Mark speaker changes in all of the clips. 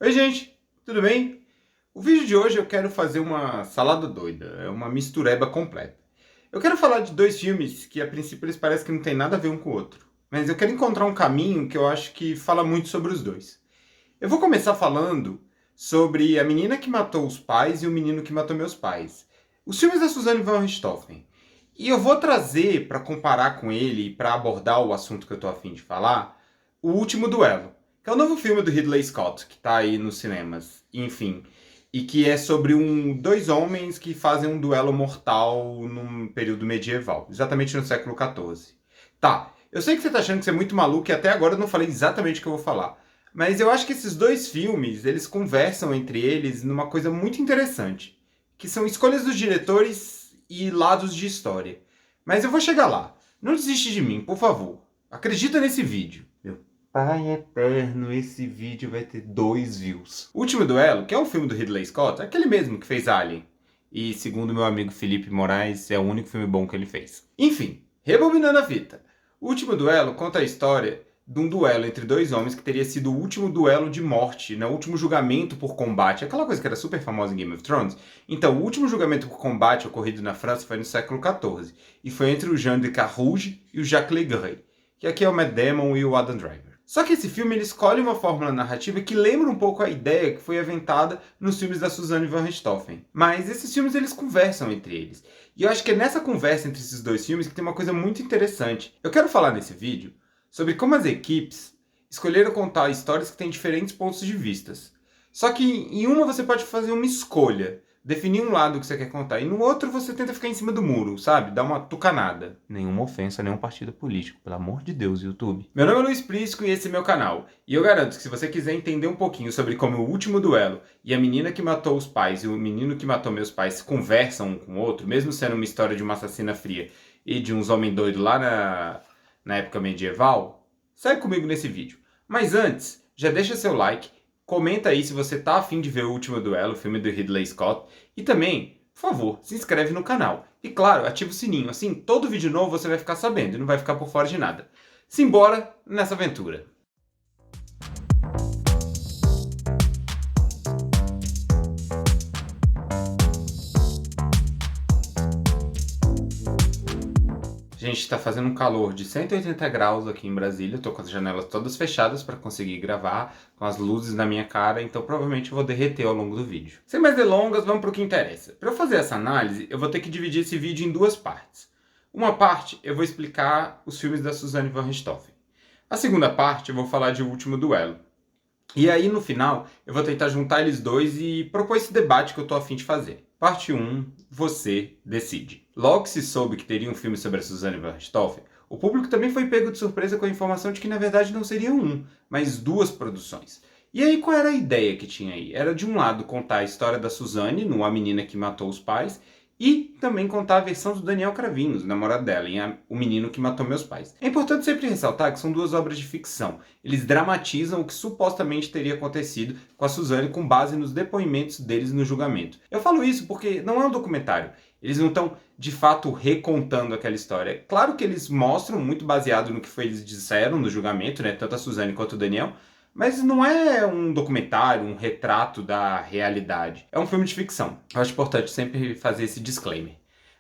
Speaker 1: Oi gente, tudo bem? O vídeo de hoje eu quero fazer uma salada doida, é uma mistureba completa. Eu quero falar de dois filmes que a princípio eles parecem que não tem nada a ver um com o outro, mas eu quero encontrar um caminho que eu acho que fala muito sobre os dois. Eu vou começar falando sobre A Menina que Matou os Pais e O Menino que Matou Meus Pais. Os filmes da Suzanne von Richthofen. E eu vou trazer para comparar com ele e para abordar o assunto que eu tô a fim de falar, O Último Duelo, que é o novo filme do Ridley Scott, que tá aí nos cinemas, enfim, e que é sobre dois homens que fazem um duelo mortal num período medieval, exatamente no século XIV. Tá, eu sei que você tá achando que você é muito maluco e até agora eu não falei exatamente o que eu vou falar, mas eu acho que esses dois filmes, eles conversam entre eles numa coisa muito interessante, que são escolhas dos diretores e lados de história. Mas eu vou chegar lá. Não desiste de mim, por favor. Acredita nesse vídeo. Meu pai eterno, esse vídeo vai ter 2 views. O Último Duelo, que é um filme do Ridley Scott, é aquele mesmo que fez Alien. E segundo meu amigo Felipe Moraes, é o único filme bom que ele fez. Enfim, rebobinando a fita. O Último Duelo conta a história de um duelo entre dois homens que teria sido o último duelo de morte, né? O último julgamento por combate, aquela coisa que era super famosa em Game of Thrones. Então, o último julgamento por combate ocorrido na França foi no século XIV, e foi entre o Jean de Carrouge e o Jacques Legray, que aqui é o Matt Damon e o Adam Driver. Só que esse filme ele escolhe uma fórmula narrativa que lembra um pouco a ideia que foi aventada nos filmes da Suzanne von Richthofen. Mas esses filmes eles conversam entre eles. E eu acho que é nessa conversa entre esses dois filmes que tem uma coisa muito interessante. Eu quero falar nesse vídeo sobre como as equipes escolheram contar histórias que têm diferentes pontos de vista. Só que em uma você pode fazer uma escolha, definir um lado que você quer contar, e no outro você tenta ficar em cima do muro, sabe? Dar uma tucanada. Nenhuma ofensa a nenhum partido político, pelo amor de Deus, YouTube. Meu nome é Luiz Prisco e esse é meu canal. E eu garanto que se você quiser entender um pouquinho sobre como o último duelo e a menina que matou os pais e o menino que matou meus pais conversam um com o outro, mesmo sendo uma história de uma assassina fria e de uns homens doidos lá na época medieval, segue comigo nesse vídeo. Mas antes, já deixa seu like, comenta aí se você tá afim de ver O Último Duelo, o filme do Ridley Scott, e também, por favor, se inscreve no canal. E claro, ativa o sininho, assim todo vídeo novo você vai ficar sabendo e não vai ficar por fora de nada. Simbora nessa aventura! Gente, tá fazendo um calor de 180 graus aqui em Brasília. Eu tô com as janelas todas fechadas para conseguir gravar, com as luzes na minha cara, então provavelmente eu vou derreter ao longo do vídeo. Sem mais delongas, vamos pro que interessa. Para eu fazer essa análise, eu vou ter que dividir esse vídeo em duas partes. Uma parte eu vou explicar os filmes da Suzanne von Richthofen. A segunda parte eu vou falar de O Último Duelo. E aí no final eu vou tentar juntar eles dois e propor esse debate que eu tô a fim de fazer. Parte 1, você decide. Logo que se soube que teria um filme sobre a Suzanne von Richthofen, o público também foi pego de surpresa com a informação de que na verdade não seria um, mas duas produções. E aí qual era a ideia que tinha aí? Era de um lado contar a história da Suzanne, no A Menina que Matou os Pais, e também contar a versão do Daniel Cravinhos, namorado dela, em O Menino que Matou Meus Pais. É importante sempre ressaltar que são duas obras de ficção. Eles dramatizam o que supostamente teria acontecido com a Suzanne com base nos depoimentos deles no julgamento. Eu falo isso porque não é um documentário. Eles não estão, de fato, recontando aquela história. Claro que eles mostram, muito baseado no que eles disseram no julgamento, né, tanto a Suzanne quanto o Daniel, mas não é um documentário, um retrato da realidade. É um filme de ficção. Eu acho importante sempre fazer esse disclaimer.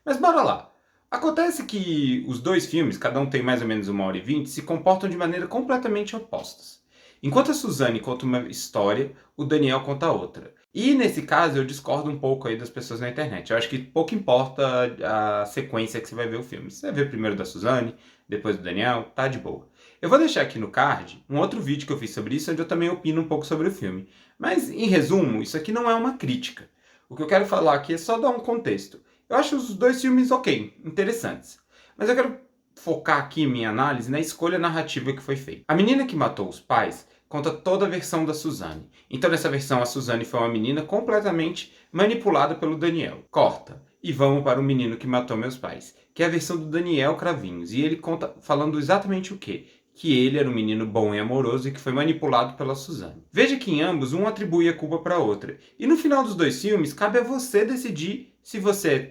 Speaker 1: Mas bora lá. Acontece que os dois filmes, cada um tem mais ou menos 1h20, se comportam de maneira completamente opostas. Enquanto a Suzanne conta uma história, o Daniel conta outra. E nesse caso eu discordo um pouco aí das pessoas na internet. Eu acho que pouco importa a sequência que você vai ver o filme. Você vai ver primeiro da Suzanne, depois do Daniel, tá de boa. Eu vou deixar aqui no card um outro vídeo que eu fiz sobre isso, onde eu também opino um pouco sobre o filme. Mas, em resumo, isso aqui não é uma crítica. O que eu quero falar aqui é só dar um contexto. Eu acho os dois filmes ok, interessantes. Mas eu quero focar aqui minha análise na escolha narrativa que foi feita. A Menina que Matou os Pais conta toda a versão da Suzanne. Então, nessa versão, a Suzanne foi uma menina completamente manipulada pelo Daniel. Corta. E vamos para O Menino que Matou Meus Pais, que é a versão do Daniel Cravinhos. E ele conta falando exatamente o quê? Que ele era um menino bom e amoroso e que foi manipulado pela Suzanne. Veja que em ambos, um atribui a culpa para a outra. E no final dos dois filmes, cabe a você decidir se você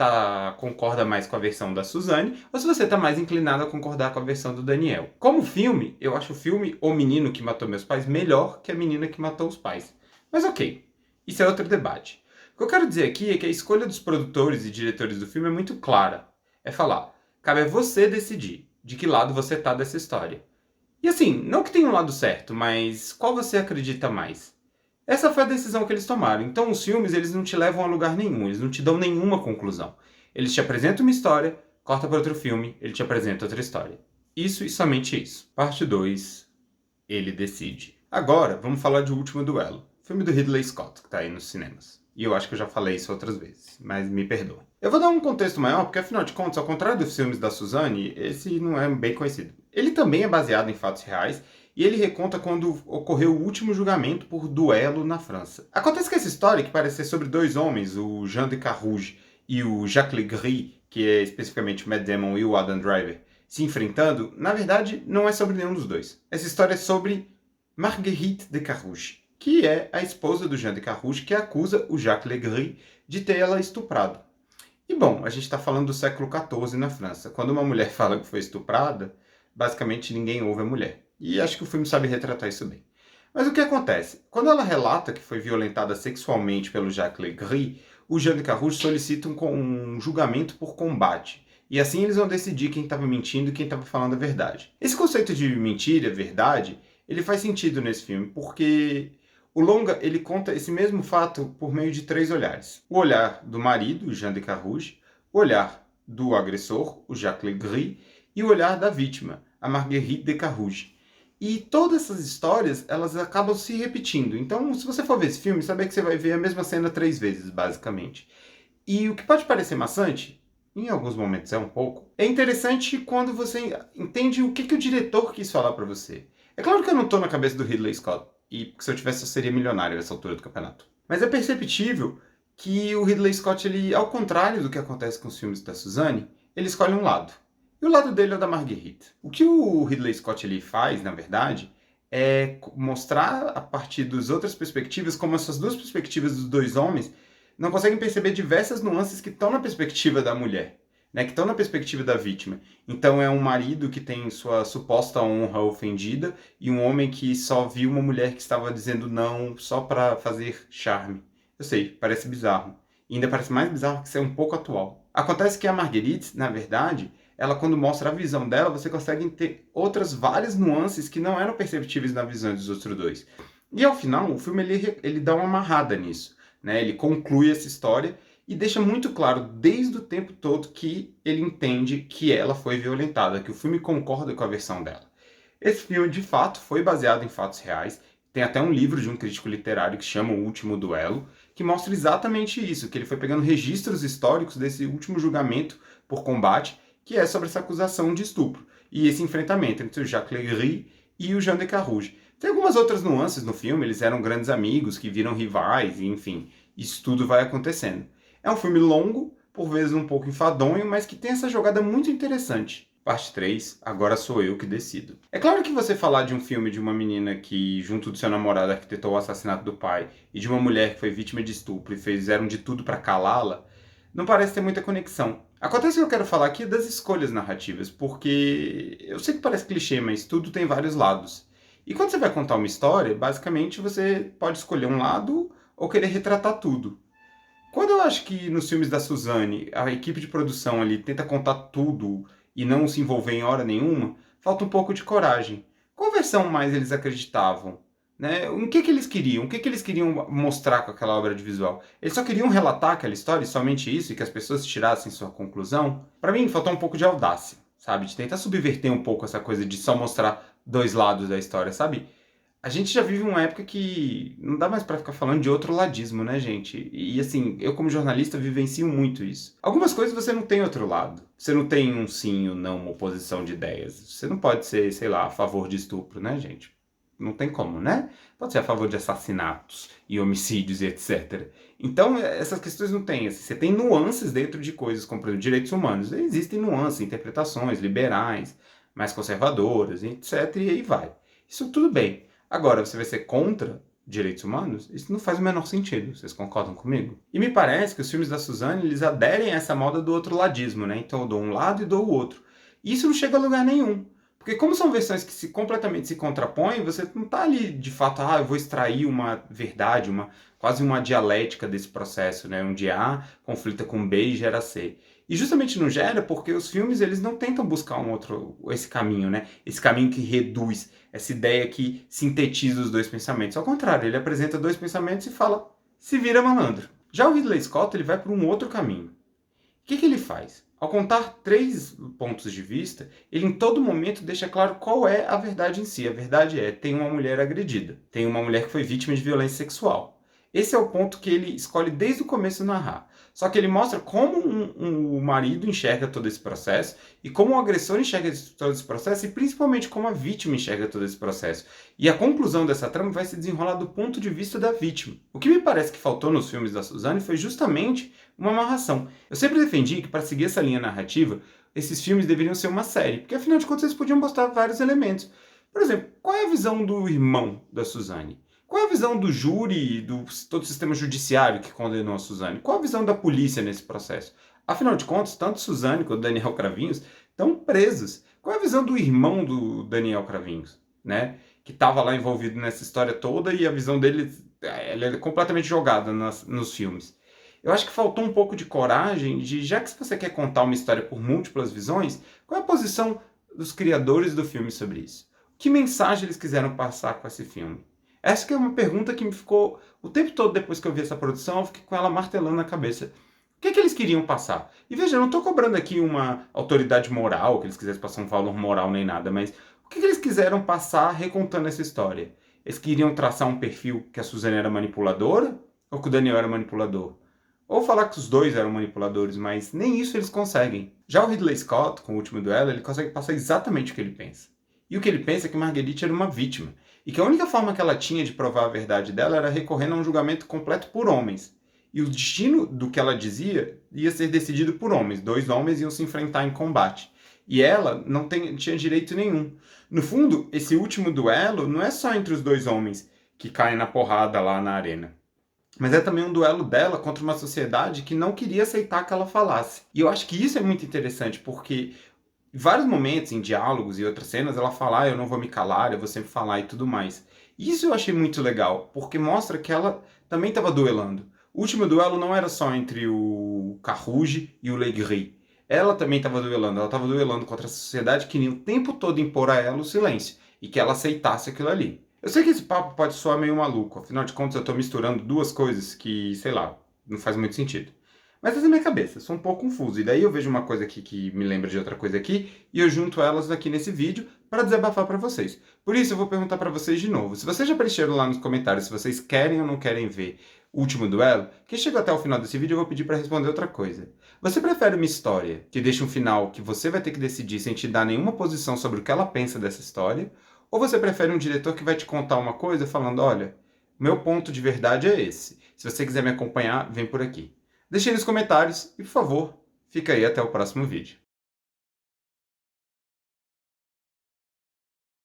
Speaker 1: concorda mais com a versão da Suzanne ou se você está mais inclinado a concordar com a versão do Daniel. Como filme, eu acho o filme O Menino que Matou Meus Pais melhor que A Menina que Matou os Pais. Mas ok, isso é outro debate. O que eu quero dizer aqui é que a escolha dos produtores e diretores do filme é muito clara. É falar, cabe a você decidir de que lado você tá dessa história. E assim, não que tenha um lado certo, mas qual você acredita mais? Essa foi a decisão que eles tomaram. Então os filmes, eles não te levam a lugar nenhum, eles não te dão nenhuma conclusão. Eles te apresentam uma história, corta para outro filme, ele te apresenta outra história. Isso e somente isso. Parte 2, ele decide. Agora, vamos falar de O Último Duelo. Filme do Ridley Scott, que tá aí nos cinemas. E eu acho que eu já falei isso outras vezes, mas me perdoa. Eu vou dar um contexto maior, porque afinal de contas, ao contrário dos filmes da Suzanne, esse não é bem conhecido. Ele também é baseado em fatos reais, e ele reconta quando ocorreu o último julgamento por duelo na França. Acontece que essa história, que parece ser sobre dois homens, o Jean de Carrouge e o Jacques Legris, que é especificamente o Matt Damon e o Adam Driver, se enfrentando, na verdade, não é sobre nenhum dos dois. Essa história é sobre Marguerite de Carrouge, que é a esposa do Jean de Carrouge, que acusa o Jacques Legris de ter ela estuprado. E bom, a gente está falando do século XIV na França. Quando uma mulher fala que foi estuprada, basicamente ninguém ouve a mulher. E acho que o filme sabe retratar isso bem. Mas o que acontece? Quando ela relata que foi violentada sexualmente pelo Jacques Legris, o Jean de Carrouge solicita um julgamento por combate. E assim eles vão decidir quem estava mentindo e quem estava falando a verdade. Esse conceito de mentira, verdade, ele faz sentido nesse filme, porque o longa, ele conta esse mesmo fato por meio de 3 olhares. O olhar do marido, o Jean de Carrouge, o olhar do agressor, o Jacques Legris, e o olhar da vítima, a Marguerite de Carrouge. E todas essas histórias, elas acabam se repetindo. Então, se você for ver esse filme, sabe que você vai ver a mesma cena 3 vezes, basicamente. E o que pode parecer maçante, em alguns momentos é um pouco, é interessante quando você entende o que o diretor quis falar pra você. É claro que eu não tô na cabeça do Ridley Scott, e se eu tivesse eu seria milionário nessa altura do campeonato. Mas é perceptível que o Ridley Scott, ele, ao contrário do que acontece com os filmes da Suzanne, ele escolhe um lado. E o lado dele é o da Marguerite. O que o Ridley Scott ele faz, na verdade, é mostrar a partir das outras perspectivas como essas duas perspectivas dos dois homens não conseguem perceber diversas nuances que estão na perspectiva da mulher, né, que estão na perspectiva da vítima. Então é um marido que tem sua suposta honra ofendida e um homem que só viu uma mulher que estava dizendo não só para fazer charme. Eu sei, parece bizarro. E ainda parece mais bizarro que isso é um pouco atual. Acontece que a Marguerite, na verdade, ela quando mostra a visão dela, você consegue ter outras várias nuances que não eram perceptíveis na visão dos outros dois. E ao final, o filme ele dá uma amarrada nisso, né? Ele conclui essa história e deixa muito claro desde o tempo todo que ele entende que ela foi violentada, que o filme concorda com a versão dela. Esse filme, de fato, foi baseado em fatos reais. Tem até um livro de um crítico literário que se chama O Último Duelo, que mostra exatamente isso, que ele foi pegando registros históricos desse último julgamento por combate, que é sobre essa acusação de estupro, e esse enfrentamento entre o Jacques Legris e o Jean de Carrouge. Tem algumas outras nuances no filme, eles eram grandes amigos que viram rivais, e enfim, isso tudo vai acontecendo. É um filme longo, por vezes um pouco enfadonho, mas que tem essa jogada muito interessante. Parte 3, agora sou eu que decido. É claro que você falar de um filme de uma menina que, junto do seu namorado, arquitetou o assassinato do pai, e de uma mulher que foi vítima de estupro e fizeram de tudo para calá-la, não parece ter muita conexão. Acontece que eu quero falar aqui das escolhas narrativas, porque eu sei que parece clichê, mas tudo tem vários lados. E quando você vai contar uma história, basicamente você pode escolher um lado ou querer retratar tudo. Quando eu acho que nos filmes da Suzanne, a equipe de produção ali tenta contar tudo e não se envolver em hora nenhuma, falta um pouco de coragem. Qual versão mais eles acreditavam? Né? O que eles queriam? O que eles queriam mostrar com aquela obra de visual? Eles só queriam relatar aquela história e somente isso, e que as pessoas tirassem sua conclusão? Para mim, faltou um pouco de audácia, sabe? De tentar subverter um pouco essa coisa de só mostrar 2 lados da história, sabe? A gente já vive uma época que não dá mais pra ficar falando de outro ladismo, né, gente? E assim, eu como jornalista vivencio muito isso. Algumas coisas você não tem outro lado. Você não tem um sim ou não, uma oposição de ideias. Você não pode ser, sei lá, a favor de estupro, né, gente? Não tem como, né? Pode ser a favor de assassinatos e homicídios e etc. Então, essas questões não tem. Assim, você tem nuances dentro de coisas como, por exemplo, direitos humanos. Existem nuances, interpretações liberais, mais conservadoras, etc. E aí vai. Isso tudo bem. Agora, você vai ser contra direitos humanos? Isso não faz o menor sentido. Vocês concordam comigo? E me parece que os filmes da Suzanne, eles aderem a essa moda do outro ladismo, né? Então eu dou um lado e dou o outro. E isso não chega a lugar nenhum. Porque como são versões que completamente se contrapõem, você não está ali de fato, eu vou extrair uma verdade, quase uma dialética desse processo, né? Onde A conflita com B e gera C. E justamente não gera porque os filmes eles não tentam buscar esse caminho, né? Esse caminho que reduz, essa ideia que sintetiza os dois pensamentos. Ao contrário, ele apresenta dois pensamentos e fala, se vira malandro. Já o Ridley Scott ele vai por um outro caminho. O que ele faz? Ao contar 3 pontos de vista, ele em todo momento deixa claro qual é a verdade em si. A verdade é, tem uma mulher agredida, tem uma mulher que foi vítima de violência sexual. Esse é o ponto que ele escolhe desde o começo narrar. Só que ele mostra como o marido enxerga todo esse processo e como o agressor enxerga todo esse processo e principalmente como a vítima enxerga todo esse processo. E a conclusão dessa trama vai se desenrolar do ponto de vista da vítima. O que me parece que faltou nos filmes da Suzanne foi justamente uma amarração. Eu sempre defendi que para seguir essa linha narrativa, esses filmes deveriam ser uma série, porque afinal de contas eles podiam mostrar vários elementos. Por exemplo, qual é a visão do irmão da Suzanne? Qual é a visão do júri e do todo o sistema judiciário que condenou a Suzanne? Qual a visão da polícia nesse processo? Afinal de contas, tanto Suzanne quanto Daniel Cravinhos estão presos. Qual é a visão do irmão do Daniel Cravinhos, né? Que estava lá envolvido nessa história toda e a visão dele ela é completamente jogada nos filmes. Eu acho que faltou um pouco de coragem já que você quer contar uma história por múltiplas visões, qual é a posição dos criadores do filme sobre isso? Que mensagem eles quiseram passar com esse filme? Essa que é uma pergunta que me ficou o tempo todo depois que eu vi essa produção, eu fiquei com ela martelando na cabeça. O que é que eles queriam passar? E veja, eu não estou cobrando aqui uma autoridade moral, que eles quisessem passar um valor moral nem nada, mas o que eles quiseram passar recontando essa história? Eles queriam traçar um perfil que a Suzane era manipuladora? Ou que o Daniel era manipulador? Ou falar que os dois eram manipuladores, mas nem isso eles conseguem. Já o Ridley Scott, com o último duelo, ele consegue passar exatamente o que ele pensa. E o que ele pensa é que Marguerite era uma vítima. E que a única forma que ela tinha de provar a verdade dela era recorrendo a um julgamento completo por homens. E o destino do que ela dizia ia ser decidido por homens. 2 homens iam se enfrentar em combate. E ela não tinha direito nenhum. No fundo, esse último duelo não é só entre os 2 homens que caem na porrada lá na arena. Mas é também um duelo dela contra uma sociedade que não queria aceitar que ela falasse. E eu acho que isso é muito interessante, porque em vários momentos, em diálogos e outras cenas, ela fala, eu não vou me calar, eu vou sempre falar e tudo mais. Isso eu achei muito legal, porque mostra que ela também estava duelando. O último duelo não era só entre o Carrouge e o Legris. Ela também estava duelando. Ela estava duelando contra a sociedade que queria o tempo todo impor a ela o silêncio e que ela aceitasse aquilo ali. Eu sei que esse papo pode soar meio maluco, afinal de contas eu estou misturando 2 coisas que, sei lá, não faz muito sentido. Mas essa é a minha cabeça, eu sou um pouco confuso. E daí eu vejo uma coisa aqui que me lembra de outra coisa aqui e eu junto elas aqui nesse vídeo para desabafar para vocês. Por isso eu vou perguntar para vocês de novo. Se vocês já preencheram lá nos comentários se vocês querem ou não querem ver o último duelo, quem chegou até o final desse vídeo eu vou pedir para responder outra coisa. Você prefere uma história que deixa um final que você vai ter que decidir sem te dar nenhuma posição sobre o que ela pensa dessa história? Ou você prefere um diretor que vai te contar uma coisa falando, olha, meu ponto de verdade é esse. Se você quiser me acompanhar, vem por aqui. Deixe aí nos comentários e, por favor, fica aí até o próximo vídeo.